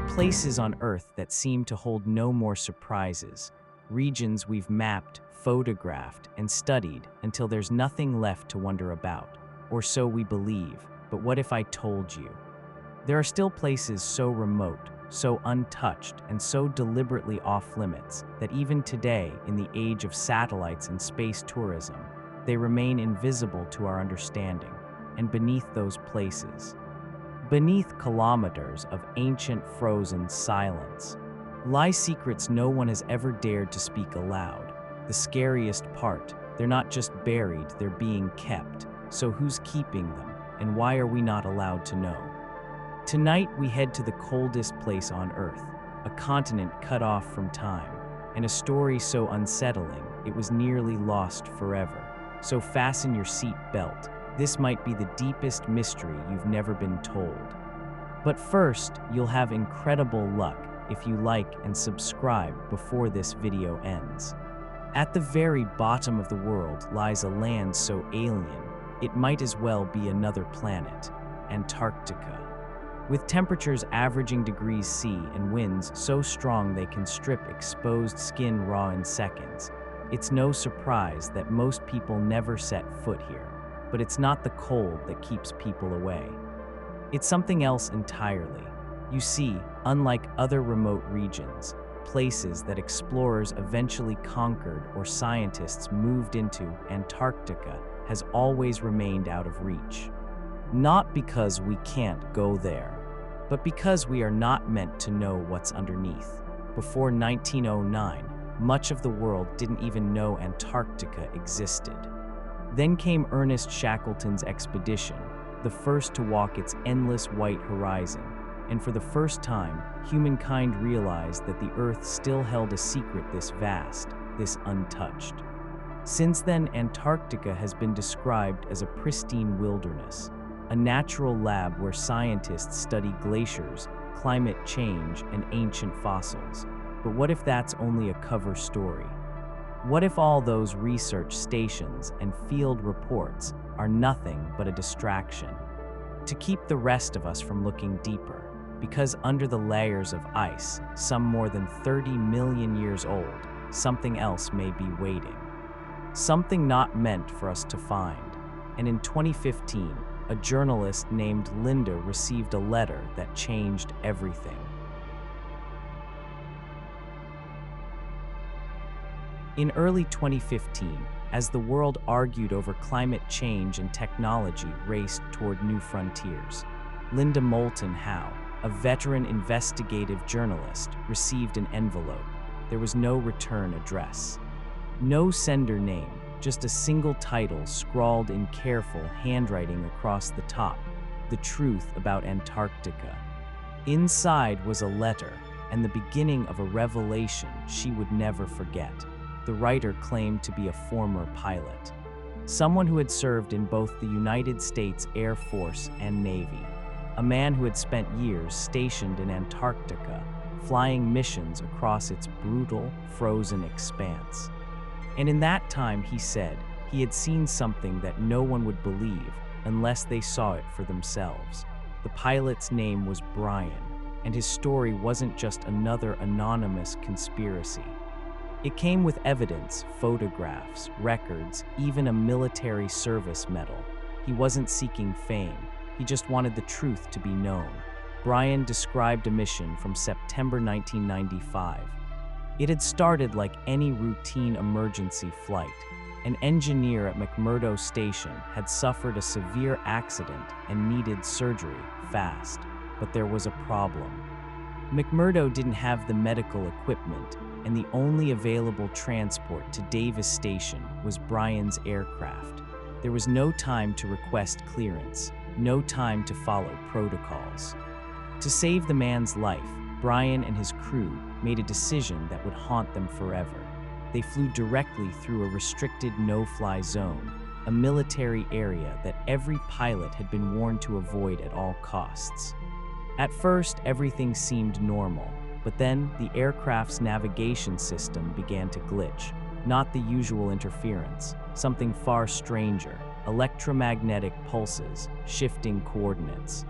places on Earth that seem to hold no more surprises, regions we've mapped, photographed, and studied until there's nothing left to wonder about, or so we believe. But what if I told you? There are still places so remote, so untouched, and so deliberately off-limits that even today, in the age of satellites and space tourism, they remain invisible to our understanding. And beneath those places, beneath kilometers of ancient frozen silence, lie secrets no one has ever dared to speak aloud. The scariest part, they're not just buried, they're being kept. So who's keeping them, and why are we not allowed to know? Tonight we head to the coldest place on Earth, a continent cut off from time, and a story so unsettling it was nearly lost forever. So fasten your seat belt. This might be the deepest mystery you've never been told. But first, you'll have incredible luck if you like and subscribe before this video ends. At the very bottom of the world lies a land so alien, it might as well be another planet, Antarctica. With temperatures averaging degrees C and winds so strong they can strip exposed skin raw in seconds, it's no surprise that most people never set foot here. But it's not the cold that keeps people away. It's something else entirely. You see, unlike other remote regions, places that explorers eventually conquered or scientists moved into, Antarctica has always remained out of reach. Not because we can't go there, but because we are not meant to know what's underneath. Before 1909, much of the world didn't even know Antarctica existed. Then came Ernest Shackleton's expedition, the first to walk its endless white horizon, and for the first time, humankind realized that the Earth still held a secret this vast, this untouched. Since then, Antarctica has been described as a pristine wilderness, a natural lab where scientists study glaciers, climate change, and ancient fossils. But what if that's only a cover story? What if all those research stations and field reports are nothing but a distraction? To keep the rest of us from looking deeper, because under the layers of ice, some more than 30 million years old, something else may be waiting. Something not meant for us to find. And in 2015, a journalist named Linda received a letter that changed everything. In early 2015, as the world argued over climate change and technology raced toward new frontiers, Linda Moulton Howe, a veteran investigative journalist, received an envelope. There was no return address. No sender name, just a single title scrawled in careful handwriting across the top: The Truth About Antarctica. Inside was a letter, and the beginning of a revelation she would never forget. The writer claimed to be a former pilot, someone who had served in both the United States Air Force and Navy, a man who had spent years stationed in Antarctica, flying missions across its brutal, frozen expanse. And in that time, he said, he had seen something that no one would believe unless they saw it for themselves. The pilot's name was Brian, and his story wasn't just another anonymous conspiracy. It came with evidence, photographs, records, even a military service medal. He wasn't seeking fame. He just wanted the truth to be known. Brian described a mission from September 1995. It had started like any routine emergency flight. An engineer at McMurdo Station had suffered a severe accident and needed surgery fast. But there was a problem. McMurdo didn't have the medical equipment, and the only available transport to Davis Station was Brian's aircraft. There was no time to request clearance, no time to follow protocols. To save the man's life, Brian and his crew made a decision that would haunt them forever. They flew directly through a restricted no-fly zone, a military area that every pilot had been warned to avoid at all costs. At first, everything seemed normal, but then the aircraft's navigation system began to glitch. Not the usual interference, something far stranger: electromagnetic pulses, shifting coordinates.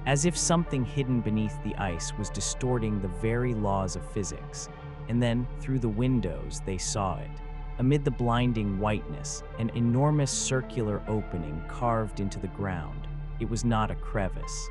as if something hidden beneath the ice was distorting the very laws of physics. And then, through the windows, they saw it. Amid the blinding whiteness, an enormous circular opening carved into the ground. It was not a crevice,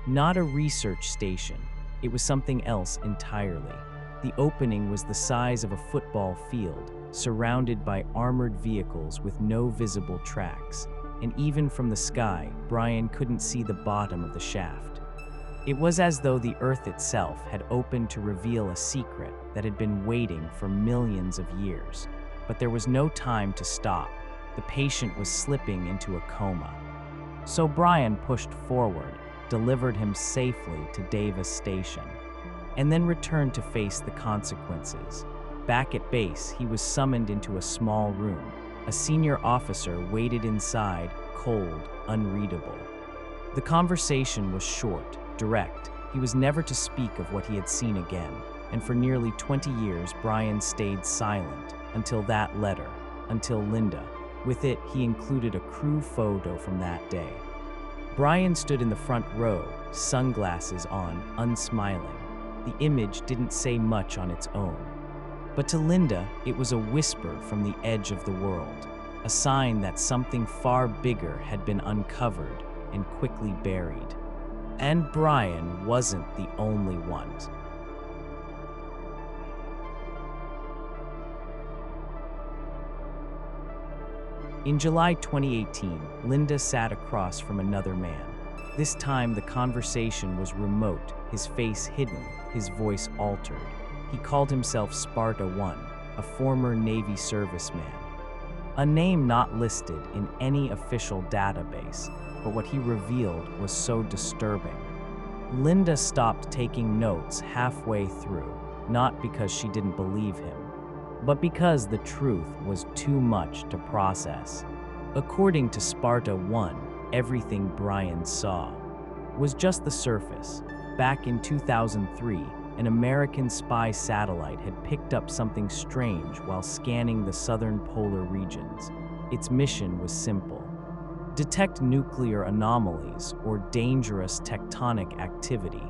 not a research station. It was something else entirely. The opening was the size of a football field, surrounded by armored vehicles with no visible tracks. And even from the sky, Brian couldn't see the bottom of the shaft. It was as though the earth itself had opened to reveal a secret that had been waiting for millions of years. But there was no time to stop. The patient was slipping into a coma. So Brian pushed forward, delivered him safely to Davis Station, and then returned to face the consequences. Back at base, he was summoned into a small room. A senior officer waited inside, cold, unreadable. The conversation was short, direct. He was never to speak of what he had seen again, and for nearly 20 years, Brian stayed silent, until that letter, until Linda. With it, he included a crew photo from that day. Brian stood in the front row, sunglasses on, unsmiling. The image didn't say much on its own. But to Linda, it was a whisper from the edge of the world, a sign that something far bigger had been uncovered and quickly buried. And Brian wasn't the only one. In July 2018, Linda sat across from another man. This time, the conversation was remote, his face hidden, his voice altered. He called himself Sparta 1, a former Navy serviceman. A name not listed in any official database, but what he revealed was so disturbing. Linda stopped taking notes halfway through, not because she didn't believe him, but because the truth was too much to process. According to Sparta 1, everything Brian saw was just the surface. Back in 2003, an American spy satellite had picked up something strange while scanning the southern polar regions. Its mission was simple: detect nuclear anomalies or dangerous tectonic activity.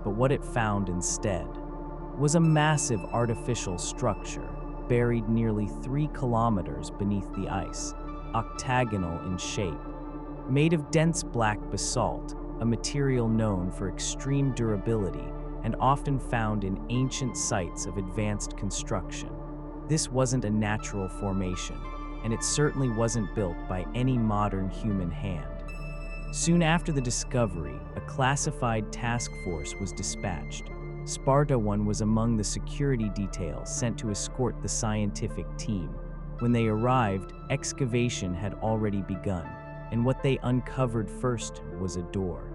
But what it found instead was a massive artificial structure buried nearly 3 kilometers beneath the ice, octagonal in shape. Made of dense black basalt, a material known for extreme durability and often found in ancient sites of advanced construction. This wasn't a natural formation, and it certainly wasn't built by any modern human hand. Soon after the discovery, a classified task force was dispatched. Sparta 1 was among the security details sent to escort the scientific team. When they arrived, excavation had already begun, and what they uncovered first was a door.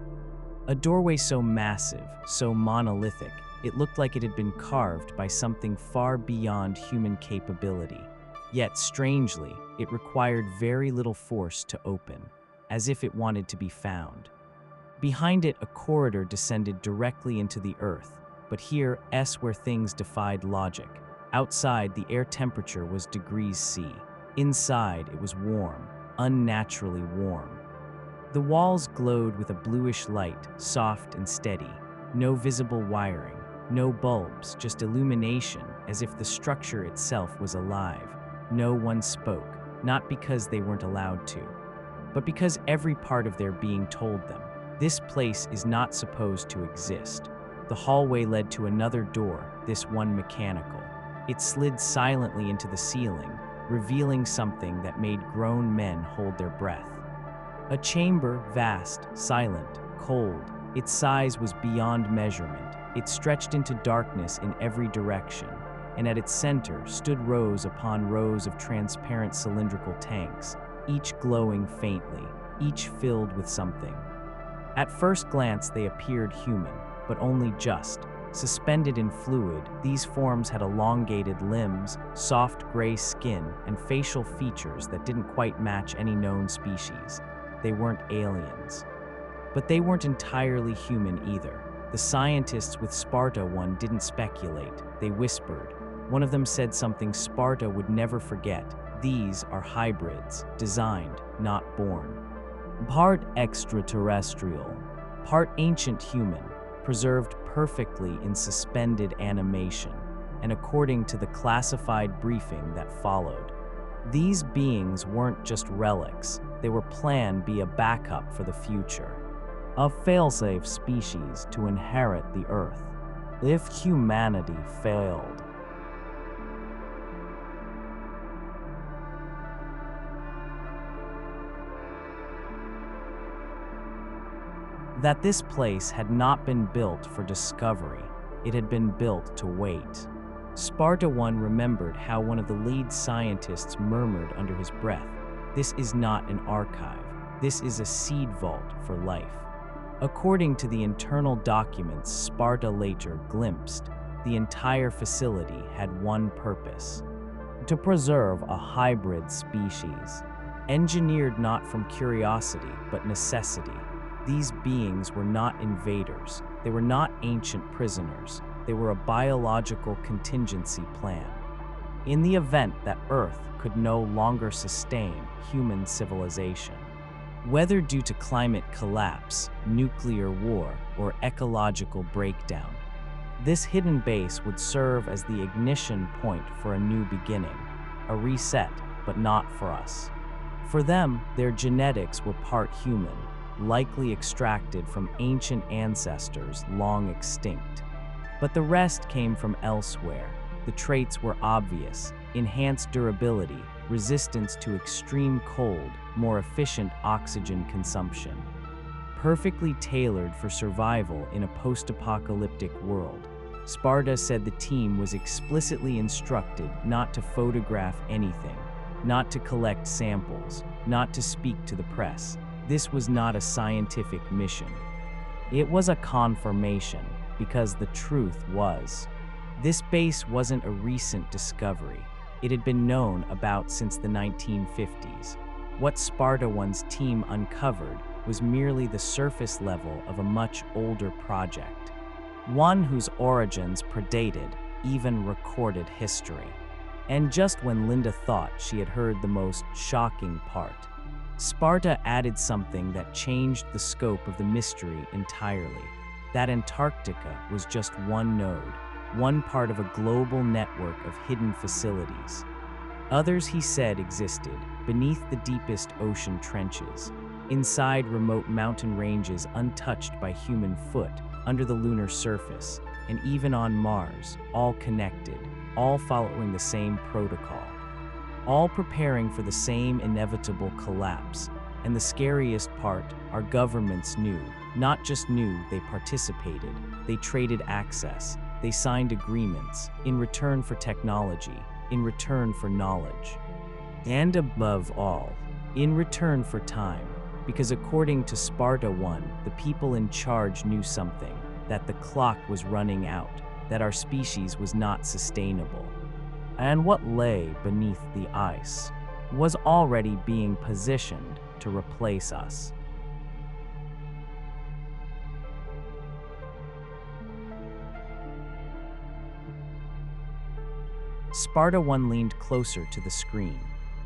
A doorway so massive, so monolithic, it looked like it had been carved by something far beyond human capability. Yet, strangely, it required very little force to open, as if it wanted to be found. Behind it, a corridor descended directly into the earth, but here's where things defied logic. Outside, the air temperature was degrees C. Inside, it was warm, unnaturally warm. The walls glowed with a bluish light, soft and steady. No visible wiring, no bulbs, just illumination, as if the structure itself was alive. No one spoke, not because they weren't allowed to, but because every part of their being told them, this place is not supposed to exist. The hallway led to another door, this one mechanical. It slid silently into the ceiling, revealing something that made grown men hold their breath. A chamber, vast, silent, cold. Its size was beyond measurement. It stretched into darkness in every direction, and at its center stood rows upon rows of transparent cylindrical tanks, each glowing faintly, each filled with something. At first glance, they appeared human, but only just. Suspended in fluid, these forms had elongated limbs, soft gray skin, and facial features that didn't quite match any known species. They weren't aliens. But they weren't entirely human either. The scientists with Sparta 1 didn't speculate, they whispered. One of them said something Sparta would never forget. These are hybrids, designed, not born. Part extraterrestrial. part ancient human, preserved perfectly in suspended animation, and according to the classified briefing that followed. These beings weren't just relics, they were planned to be a backup for the future. A failsafe species to inherit the Earth if humanity failed. That this place had not been built for discovery, it had been built to wait. Sparta 1 remembered how one of the lead scientists murmured under his breath, "This is not an archive, this is a seed vault for life." According to the internal documents Sparta later glimpsed, the entire facility had one purpose: to preserve a hybrid species, engineered not from curiosity but necessity. These beings were not invaders, they were not ancient prisoners, they were a biological contingency plan. In the event that Earth could no longer sustain human civilization, whether due to climate collapse, nuclear war, or ecological breakdown, this hidden base would serve as the ignition point for a new beginning, a reset, but not for us. For them, their genetics were part human, likely extracted from ancient ancestors long extinct. But the rest came from elsewhere. The traits were obvious: enhanced durability, resistance to extreme cold, more efficient oxygen consumption. Perfectly tailored for survival in a post-apocalyptic world. Sparta said the team was explicitly instructed not to photograph anything, not to collect samples, not to speak to the press. This was not a scientific mission. It was a confirmation, because the truth was, this base wasn't a recent discovery. It had been known about since the 1950s. What Sparta 1's team uncovered was merely the surface level of a much older project, one whose origins predated even recorded history. And just when Linda thought she had heard the most shocking part, Sparta added something that changed the scope of the mystery entirely. That Antarctica was just one node, one part of a global network of hidden facilities. Others, he said, existed beneath the deepest ocean trenches, inside remote mountain ranges untouched by human foot, under the lunar surface, and even on Mars, all connected, all following the same protocol, all preparing for the same inevitable collapse. And the scariest part, our governments knew. Not just knew, they participated. They traded access. They signed agreements in return for technology, in return for knowledge. And above all, in return for time. Because according to Sparta 1, the people in charge knew something, that the clock was running out, that our species was not sustainable. And what lay beneath the ice was already being positioned to replace us. Sparta 1 leaned closer to the screen.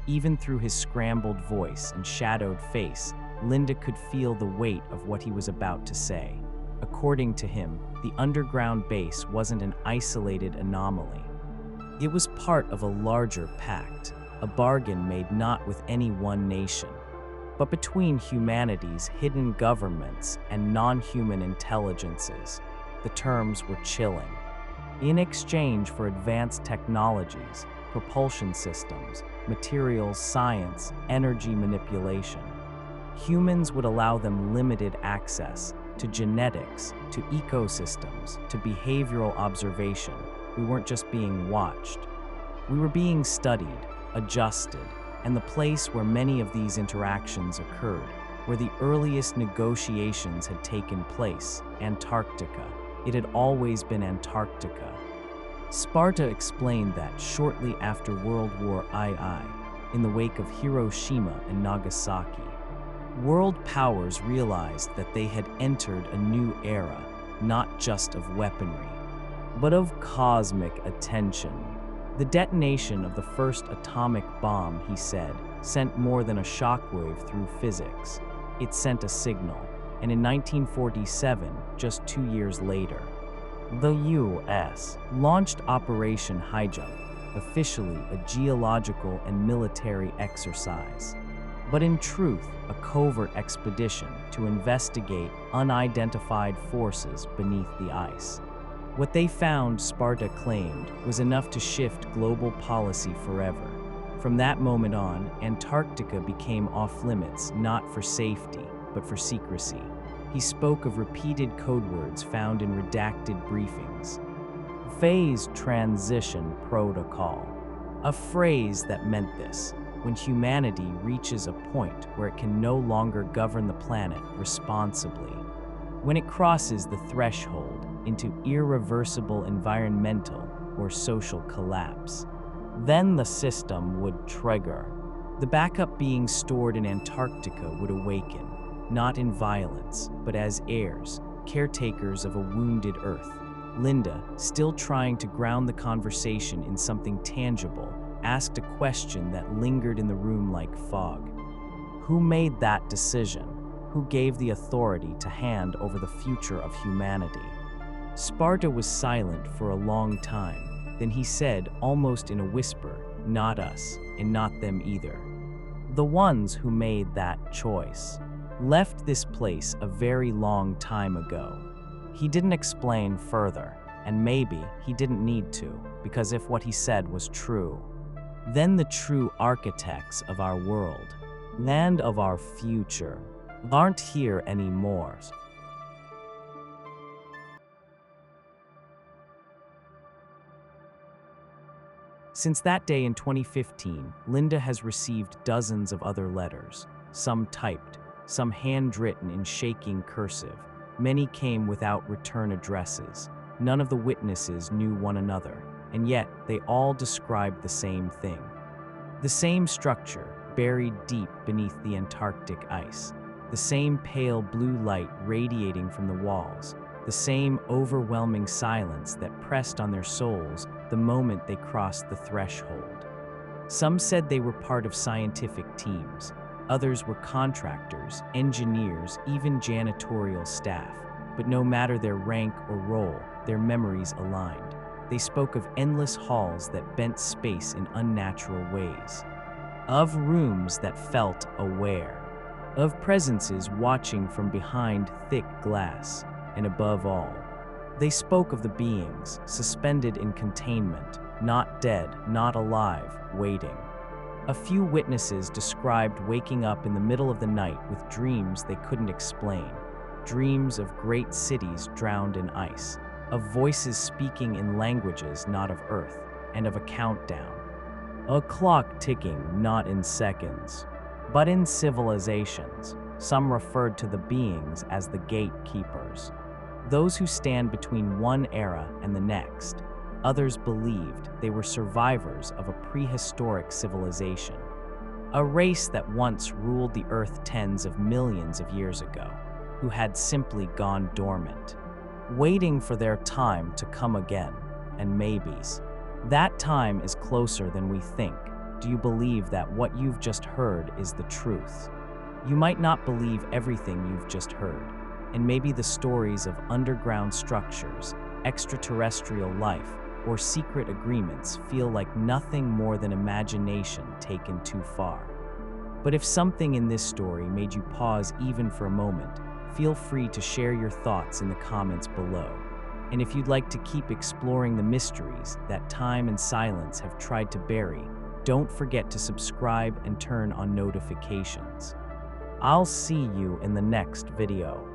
Even through his scrambled voice and shadowed face, Linda could feel the weight of what he was about to say. According to him, the underground base wasn't an isolated anomaly. It was part of a larger pact, a bargain made not with any one nation, but between humanity's hidden governments and non-human intelligences. The terms were chilling. In exchange for advanced technologies, propulsion systems, materials science, energy manipulation, humans would allow them limited access to genetics, to ecosystems, to behavioral observation. We weren't just being watched. We were being studied, adjusted, and the place where many of these interactions occurred, where the earliest negotiations had taken place, Antarctica. It had always been Antarctica. Sparta explained that shortly after World War II, in the wake of Hiroshima and Nagasaki, world powers realized that they had entered a new era, not just of weaponry, but of cosmic attention. The detonation of the first atomic bomb, he said, sent more than a shockwave through physics. It sent a signal, and in 1947, just 2 years later, the U.S. launched Operation Highjump, officially a geological and military exercise, but in truth, a covert expedition to investigate unidentified forces beneath the ice. What they found, Sparta claimed, was enough to shift global policy forever. From that moment on, Antarctica became off-limits not for safety, but for secrecy. He spoke of repeated code words found in redacted briefings. Phase Transition Protocol, a phrase that meant this: when humanity reaches a point where it can no longer govern the planet responsibly, when it crosses the threshold into irreversible environmental or social collapse, then the system would trigger. The backup being stored in Antarctica would awaken, not in violence, but as heirs, caretakers of a wounded Earth. Linda, still trying to ground the conversation in something tangible, asked a question that lingered in the room like fog. Who made that decision? Who gave the authority to hand over the future of humanity? Sparta was silent for a long time. Then he said, almost in a whisper, "Not us, and not them either. The ones who made that choice left this place a very long time ago." He didn't explain further, and maybe he didn't need to, because if what he said was true, then the true architects of our world, land of our future, aren't here anymore. Since that day in 2015, Linda has received dozens of other letters, some typed, some handwritten in shaking cursive. Many came without return addresses. None of the witnesses knew one another, and yet they all described the same thing. The same structure, buried deep beneath the Antarctic ice. The same pale blue light radiating from the walls. The same overwhelming silence that pressed on their souls the moment they crossed the threshold. Some said they were part of scientific teams. Others were contractors, engineers, even janitorial staff. But no matter their rank or role, their memories aligned. They spoke of endless halls that bent space in unnatural ways. Of rooms that felt aware. Of presences watching from behind thick glass. And above all, they spoke of the beings suspended in containment, not dead, not alive, waiting. A few witnesses described waking up in the middle of the night with dreams they couldn't explain, dreams of great cities drowned in ice, of voices speaking in languages not of Earth, and of a countdown. A clock ticking not in seconds, but in civilizations. Some referred to the beings as the gatekeepers, those who stand between one era and the next. Others believed they were survivors of a prehistoric civilization, a race that once ruled the Earth tens of millions of years ago, who had simply gone dormant, waiting for their time to come again, and maybes. That time is closer than we think. Do you believe that what you've just heard is the truth? You might not believe everything you've just heard, and maybe the stories of underground structures, extraterrestrial life, or secret agreements feel like nothing more than imagination taken too far. But if something in this story made you pause even for a moment, feel free to share your thoughts in the comments below. And if you'd like to keep exploring the mysteries that time and silence have tried to bury, don't forget to subscribe and turn on notifications. I'll see you in the next video.